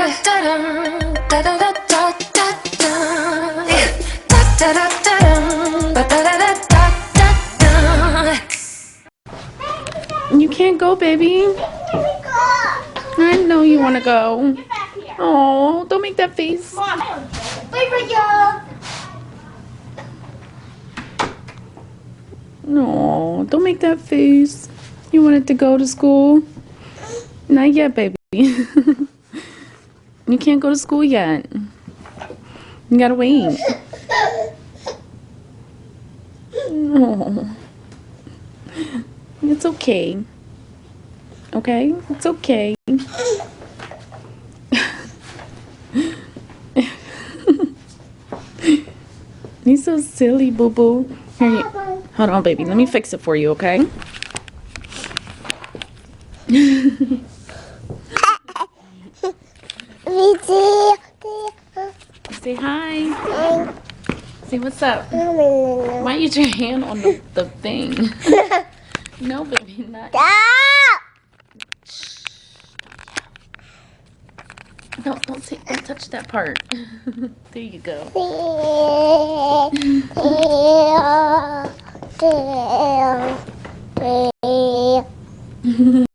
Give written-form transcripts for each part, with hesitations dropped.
You can't go, baby. I know you want to go. Oh, don't make that face. Wait for you. No, don't make that face. You wanted to go to school? Not yet, baby. You can't go to school yet. You gotta wait. No. It's okay. Okay? It's okay. You're so silly, boo-boo. Here you. Hold on, baby. Let me fix it for you, okay? Say hi. Say what's up. Why you your hand on the thing? No, baby, not. No, don't touch that part. There you go.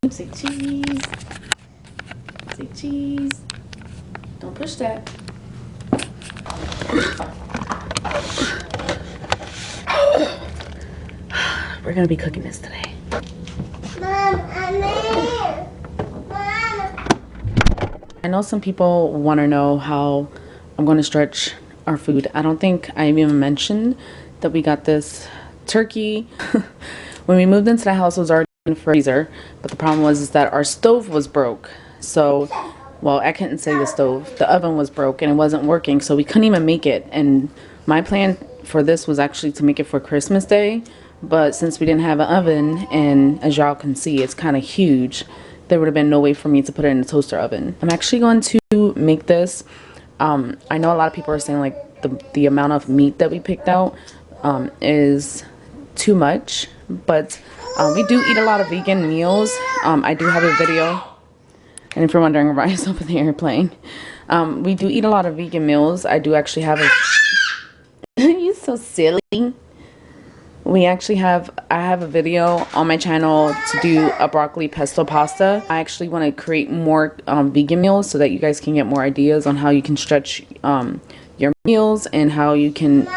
Say cheese. Say cheese. Don't push that. We're gonna be cooking this today. Mom, I'm in. I know some people want to know how I'm going to stretch our food. I don't think I even mentioned that we got this turkey. When we moved into the house, it was already in the freezer, but the problem was is that our stove was broke. So, well, I couldn't say the stove. The oven was broke and it wasn't working, so we couldn't even make it. And my plan for this was actually to make it for Christmas Day, but since we didn't have an oven, and as y'all can see, it's kind of huge, there would have been no way for me to put it in a toaster oven. I'm actually going to make this. I know a lot of people are saying like the amount of meat that we picked out is too much, but we do eat a lot of vegan meals. I do have a video, and if you're wondering why it's up in the airplane, we do eat a lot of vegan meals. I do actually have a you're so silly. I have a video on my channel to do a broccoli pesto pasta. I actually want to create more vegan meals so that you guys can get more ideas on how you can stretch your meals and how you can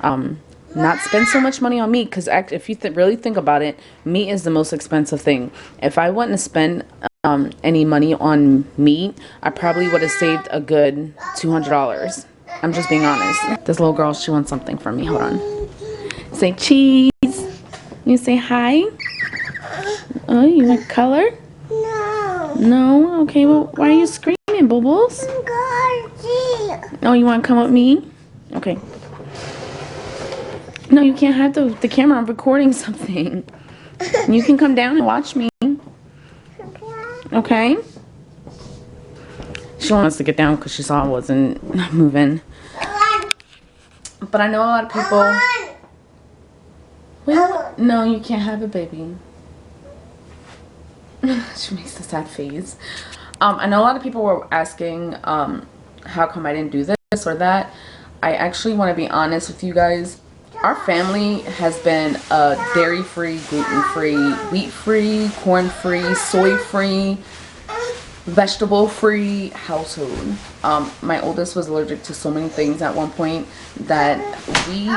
not spend so much money on meat, because if you really think about it, meat is the most expensive thing. If I wouldn't spend any money on meat, I probably would have saved a good $200. I'm just being honest. This little girl, she wants something from me. Hold on. Say cheese. You say hi. Oh, you want color? No. No? Okay, well, why are you screaming, Bubbles? Oh, you want to come with me? Okay. No, you can't have the camera. I'm recording something. You can come down and watch me. Okay? She wants to get down because she saw I wasn't moving. But I know a lot of people... Wait, no, you can't have it, baby. She makes a sad face. I know a lot of people were asking how come I didn't do this or that. I actually want to be honest with you guys. Our family has been a dairy-free, gluten-free, wheat-free, corn-free, soy-free, vegetable-free household. My oldest was allergic to so many things at one point that we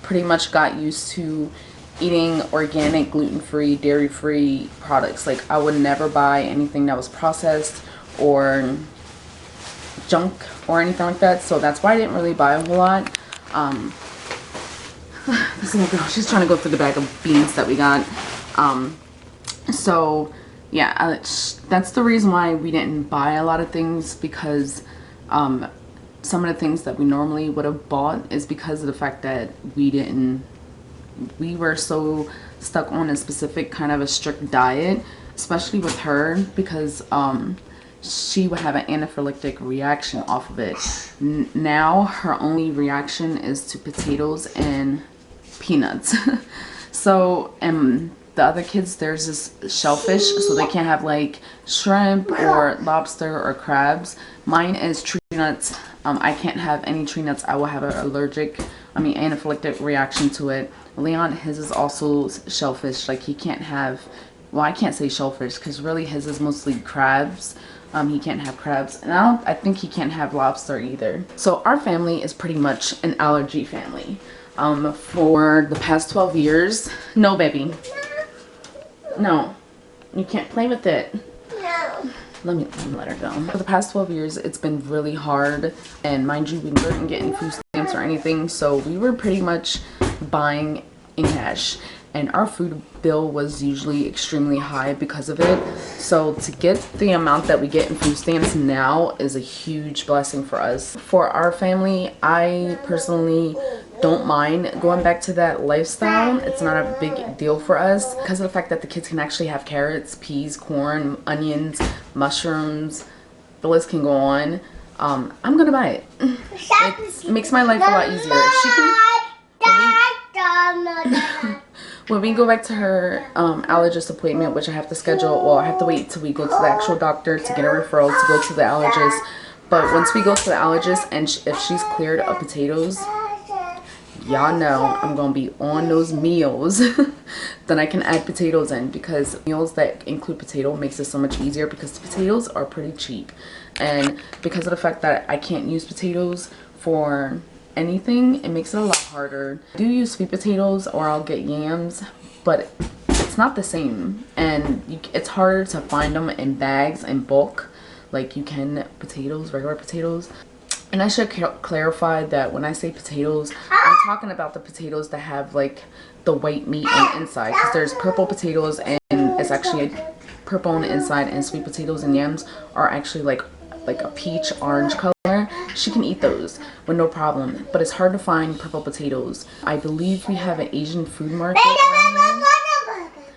pretty much got used to eating organic, gluten-free, dairy-free products. Like, I would never buy anything that was processed or junk or anything like that. So that's why I didn't really buy a whole lot. This little girl, she's trying to go through the bag of beans that we got. So yeah, that's the reason why we didn't buy a lot of things, because some of the things that we normally would have bought is because of the fact that we were so stuck on a specific kind of a strict diet, especially with her, because she would have an anaphylactic reaction off of it. Now her only reaction is to potatoes and peanuts. So, and the other kids, there's this shellfish, so they can't have like shrimp or lobster or crabs. Mine is tree nuts. I can't have any tree nuts. I will have an anaphylactic reaction to it. Leon, his is also shellfish. Like he can't have, well, I can't say shellfish because really his is mostly crabs. He can't have crabs, and I think he can't have lobster either. So our family is pretty much an allergy family. For the past 12 years, no baby, no, you can't play with it. No. Let me let her go. For the past 12 years, it's been really hard, and mind you, we weren't getting food stamps or anything, so we were pretty much buying in cash, and our food bill was usually extremely high because of it. So to get the amount that we get in food stamps now is a huge blessing for us. For our family, I personally don't mind going back to that lifestyle. It's not a big deal for us because of the fact that the kids can actually have carrots, peas, corn, onions, mushrooms. The list can go on. I'm gonna buy it. It makes my life a lot easier. She can, when we go back to her allergist appointment, which I have to schedule, well, I have to wait till we go to the actual doctor to get a referral to go to the allergist. But once we go to the allergist and if she's cleared of potatoes, y'all know I'm gonna be on those meals that I can add potatoes in, because meals that include potato makes it so much easier because the potatoes are pretty cheap. And because of the fact that I can't use potatoes for anything, it makes it a lot harder. I do use sweet potatoes, or I'll get yams, but it's not the same, and it's harder to find them in bags in bulk like you can potatoes, regular potatoes. And I should clarify that when I say potatoes, I'm talking about the potatoes that have like the white meat on the inside, because there's purple potatoes and it's actually purple on the inside, and sweet potatoes and yams are actually like a peach orange color. She can eat those with no problem, but it's hard to find purple potatoes. I believe we have an Asian food market around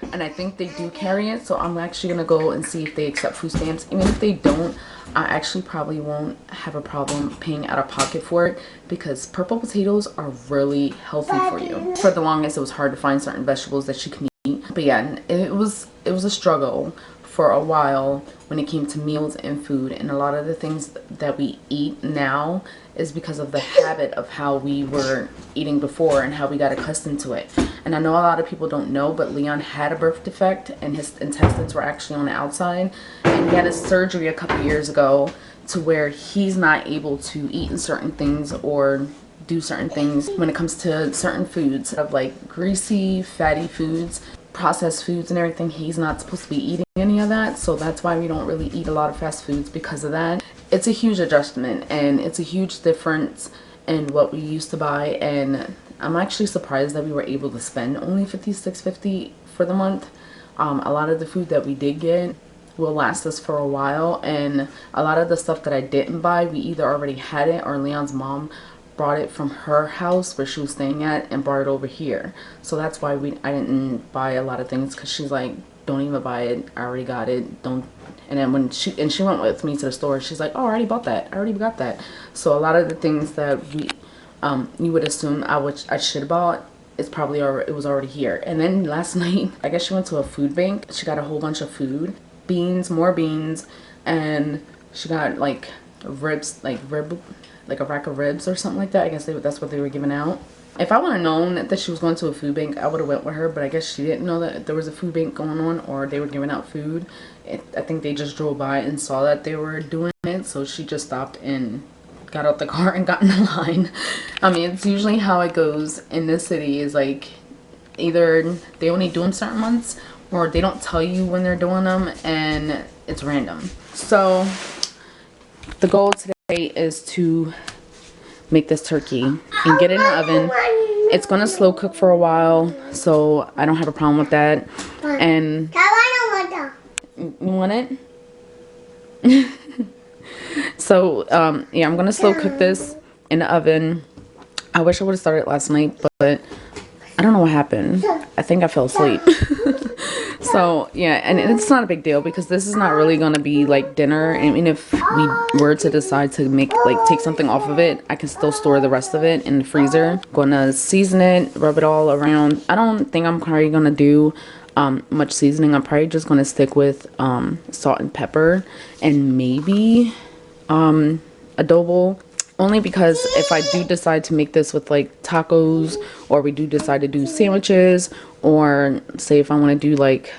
here, and I think they do carry it, so I'm actually gonna go and see if they accept food stamps. Even if they don't, I actually probably won't have a problem paying out of pocket for it, because purple potatoes are really healthy for you. For the longest, it was hard to find certain vegetables that you can eat, but yeah, it was a struggle for a while when it came to meals and food. And a lot of the things that we eat now is because of the habit of how we were eating before and how we got accustomed to it. And I know a lot of people don't know, but Leon had a birth defect and his intestines were actually on the outside, and he had a surgery a couple years ago to where he's not able to eat in certain things or do certain things when it comes to certain foods, of like greasy, fatty foods, processed foods and everything. He's not supposed to be eating any of that, so that's why we don't really eat a lot of fast foods because of that. It's a huge adjustment, and it's a huge difference in what we used to buy, and I'm actually surprised that we were able to spend only $56.50 for the month. A lot of the food that we did get will last us for a while, and a lot of the stuff that I didn't buy, we either already had it or Leon's mom brought it from her house where she was staying at and brought it over here. So that's why I didn't buy a lot of things, because she's like, don't even buy it, I already got it, don't. And then when she went with me to the store, she's like, oh, I already bought that, I already got that. So a lot of the things that you would assume I should have bought, it's probably it was already here. And then last night, I guess she went to a food bank. She got a whole bunch of food, beans, more beans, and she got like ribs, like a rack of ribs or something like that. I guess that's what they were giving out. If I would have known that she was going to a food bank, I would have went with her, but I guess she didn't know that there was a food bank going on, or they were giving out food. I think they just drove by and saw that they were doing it, so she just stopped and got out the car and got in the line. I mean, it's usually how it goes in this city, is like either they only do them certain months, or they don't tell you when they're doing them, and it's random. So the goal today is to make this turkey and get it in the oven. It's gonna slow cook for a while, so I don't have a problem with that. And you want it? So yeah, I'm gonna slow cook this in the oven. I wish I would have started last night, but I don't know what happened. I think I fell asleep. So yeah, and it's not a big deal because this is not really gonna be like dinner. I mean, if we were to decide to take something off of it, I can still store the rest of it in the freezer. Gonna season it, rub it all around. I don't think I'm probably gonna do much seasoning. I'm probably just gonna stick with salt and pepper and maybe adobo, only because if I do decide to make this with like tacos, or we do decide to do sandwiches, or say if I want to do like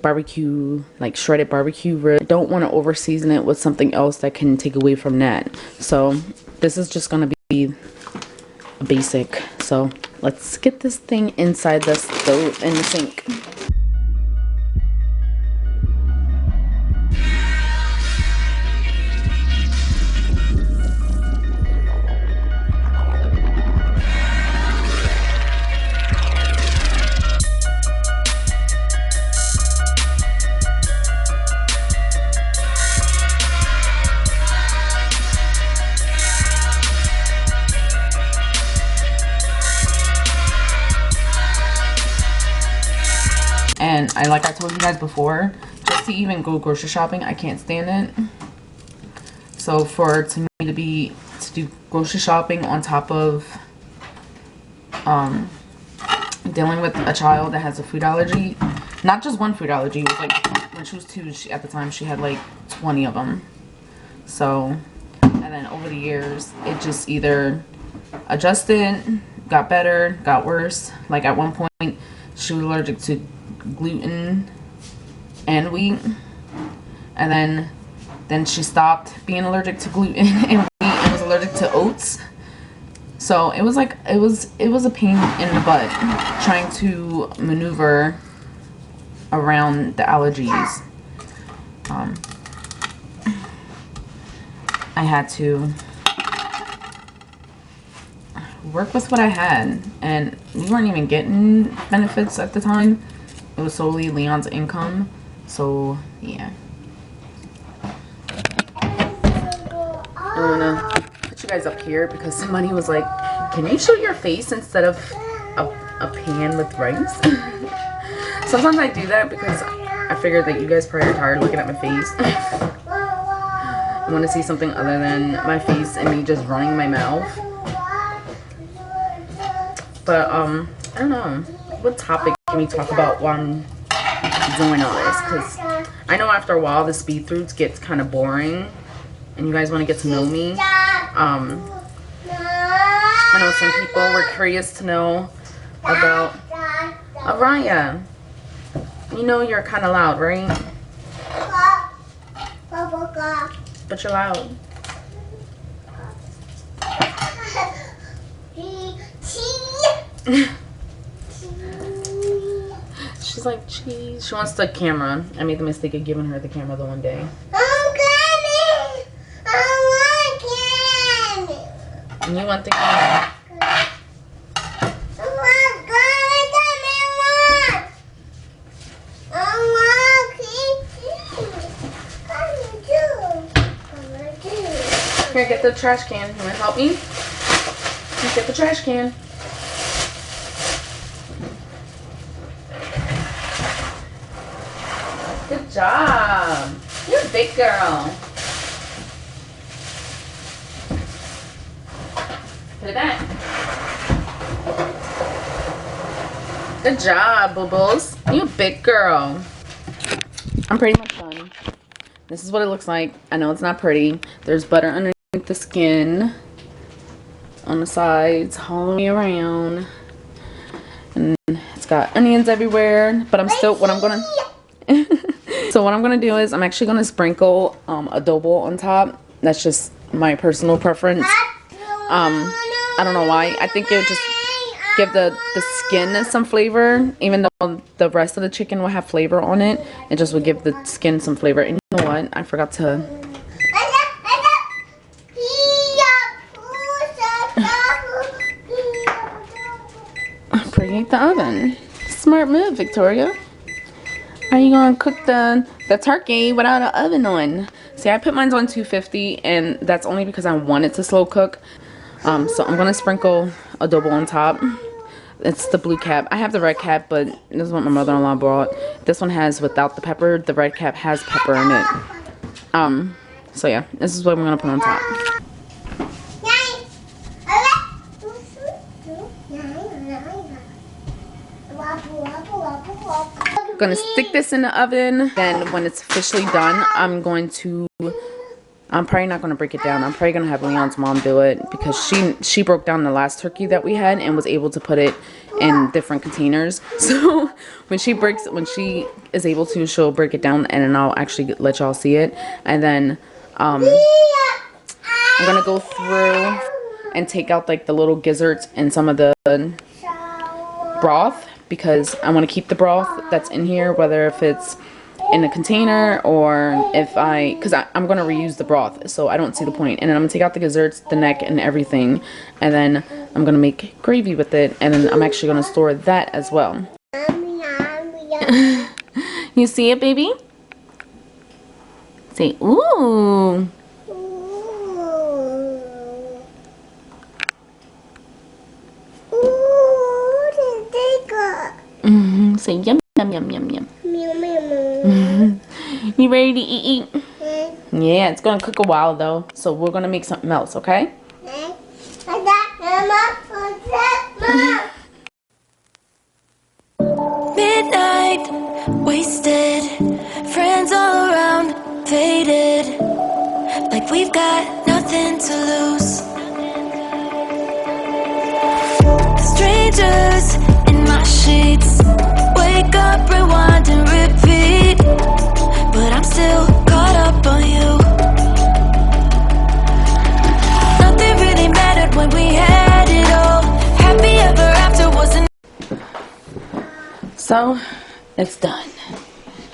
barbecue, like shredded barbecue rib, I don't want to over season it with something else that can take away from that. So this is just gonna be a basic. So let's get this thing inside the stove in the sink. And like I told you guys before, just to even go grocery shopping, I can't stand it. So to do grocery shopping on top of dealing with a child that has a food allergy, not just one food allergy, it was like when she was 2, at the time she had like 20 of them. So, and then over the years it just either adjusted, got better, got worse. Like at one point she was allergic to gluten and wheat, and then she stopped being allergic to gluten and wheat and was allergic to oats. So it was like it was a pain in the butt trying to maneuver around the allergies. I had to work with what I had, and we weren't even getting benefits at the time. It was solely Leon's income. So yeah, I'm gonna put you guys up here because somebody was like, can you show your face instead of a pan with rice? Sometimes I do that because I figured that you guys probably are tired looking at my face. I want to see something other than my face and me just running my mouth. But I don't know, what topic can we talk about while I'm doing all this? Because I know after a while the speed throughs gets kind of boring and you guys want to get to know me. I know some people were curious to know about Araya. You know you're kind of loud, right? But you're loud. She's like, cheese. She wants the camera. I made the mistake of giving her the camera the one day. And you want the camera. Here, get the trash can. You want to help me? Get the trash can. Good job. You're a big girl. Put it back. Good job, boo-boos. You a big girl. I'm pretty much done. This is what it looks like. I know it's not pretty. There's butter underneath the skin, on the sides, all the way around. And it's got onions everywhere. But I'm still, what I'm gonna... So what I'm gonna do is I'm actually gonna sprinkle adobo on top. That's just my personal preference. I don't know why. I think it would just give the skin some flavor, even though the rest of the chicken will have flavor on it. It just would give the skin some flavor. And you know what? I forgot to preheat the oven. Smart move, Victoria. How you gonna cook the turkey without an oven on? See, I put mine on 250, and that's only because I want it to slow cook. So I'm gonna sprinkle adobo on top. It's the blue cap. I have the red cap, but this is what my mother-in-law brought. This one has without the pepper. The red cap has pepper in it. So yeah, this is what I'm gonna put on top. Gonna stick this in the oven. Then when it's officially done, I'm probably not gonna break it down. I'm probably gonna have Leon's mom do it because she broke down the last turkey that we had and was able to put it in different containers. So when she is able to, she'll break it down and then I'll actually let y'all see it. And then I'm gonna go through and take out like the little gizzards and some of the broth because I want to keep the broth that's in here, whether if it's in a container or because I'm going to reuse the broth, so I don't see the point. And then I'm going to take out the gizzards, the neck and everything, and then I'm going to make gravy with it, and then I'm actually going to store that as well. You see it, baby? Say ooh. Say yum yum yum yum yum. You ready to eat? Yeah, it's gonna cook a while though, so we're gonna make something else, okay? Midnight, wasted, friends all around, faded, like we've got nothing to lose. Strangers in my sheets, wake up, rewind and repeat, but I'm still caught up on you. Nothing really mattered when we had it all. Happy ever after wasn't. So it's done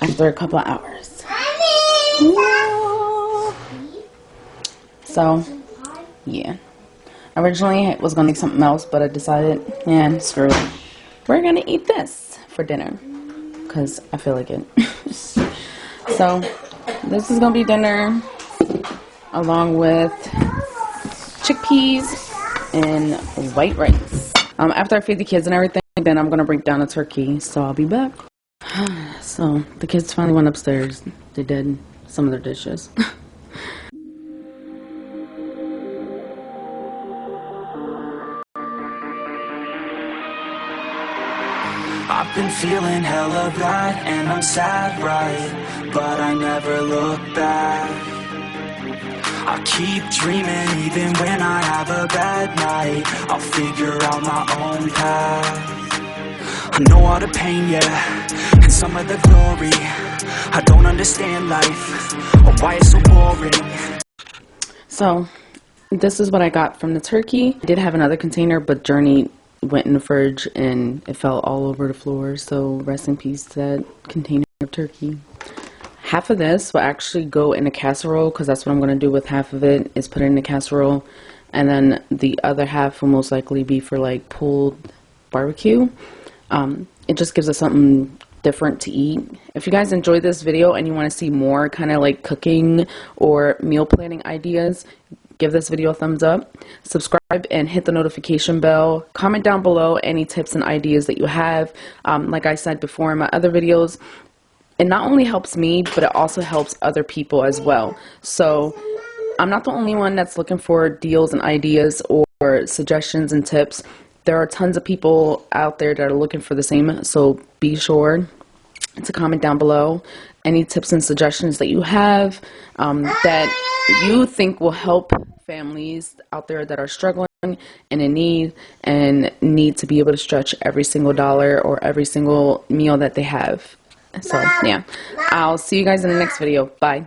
after a couple of hours. So yeah, originally I was gonna make something else, but I decided, yeah, screw it. We're gonna eat this for dinner because I feel like it. So this is gonna be dinner along with chickpeas and white rice. After I feed the kids and everything, then I'm gonna break down a turkey, so I'll be back. So the kids finally went upstairs. They did some of their dishes. I've been feeling hella bad and I'm sad, right? But I never look back. I keep dreaming even when I have a bad night. I'll figure out my own path. I know all the pain, yeah, and some of the glory. I don't understand life or why it's so boring. So this is what I got from the turkey. I did have another container, but Journey went in the fridge and it fell all over the floor, so rest in peace to that container of turkey. Half of this will actually go in a casserole because that's what I'm going to do with half of it, is put it in a casserole, and then the other half will most likely be for like pulled barbecue. It just gives us something different to eat. If you guys enjoyed this video and you want to see more kind of like cooking or meal planning ideas, give this video a thumbs up, subscribe and hit the notification bell. Comment down below any tips and ideas that you have. Like I said before in my other videos, it not only helps me, but it also helps other people as well. So I'm not the only one that's looking for deals and ideas or suggestions and tips. There are tons of people out there that are looking for the same, so be sure to comment down below any tips and suggestions that you have that you think will help families out there that are struggling and in need and need to be able to stretch every single dollar or every single meal that they have. So yeah, I'll see you guys in the next video. Bye.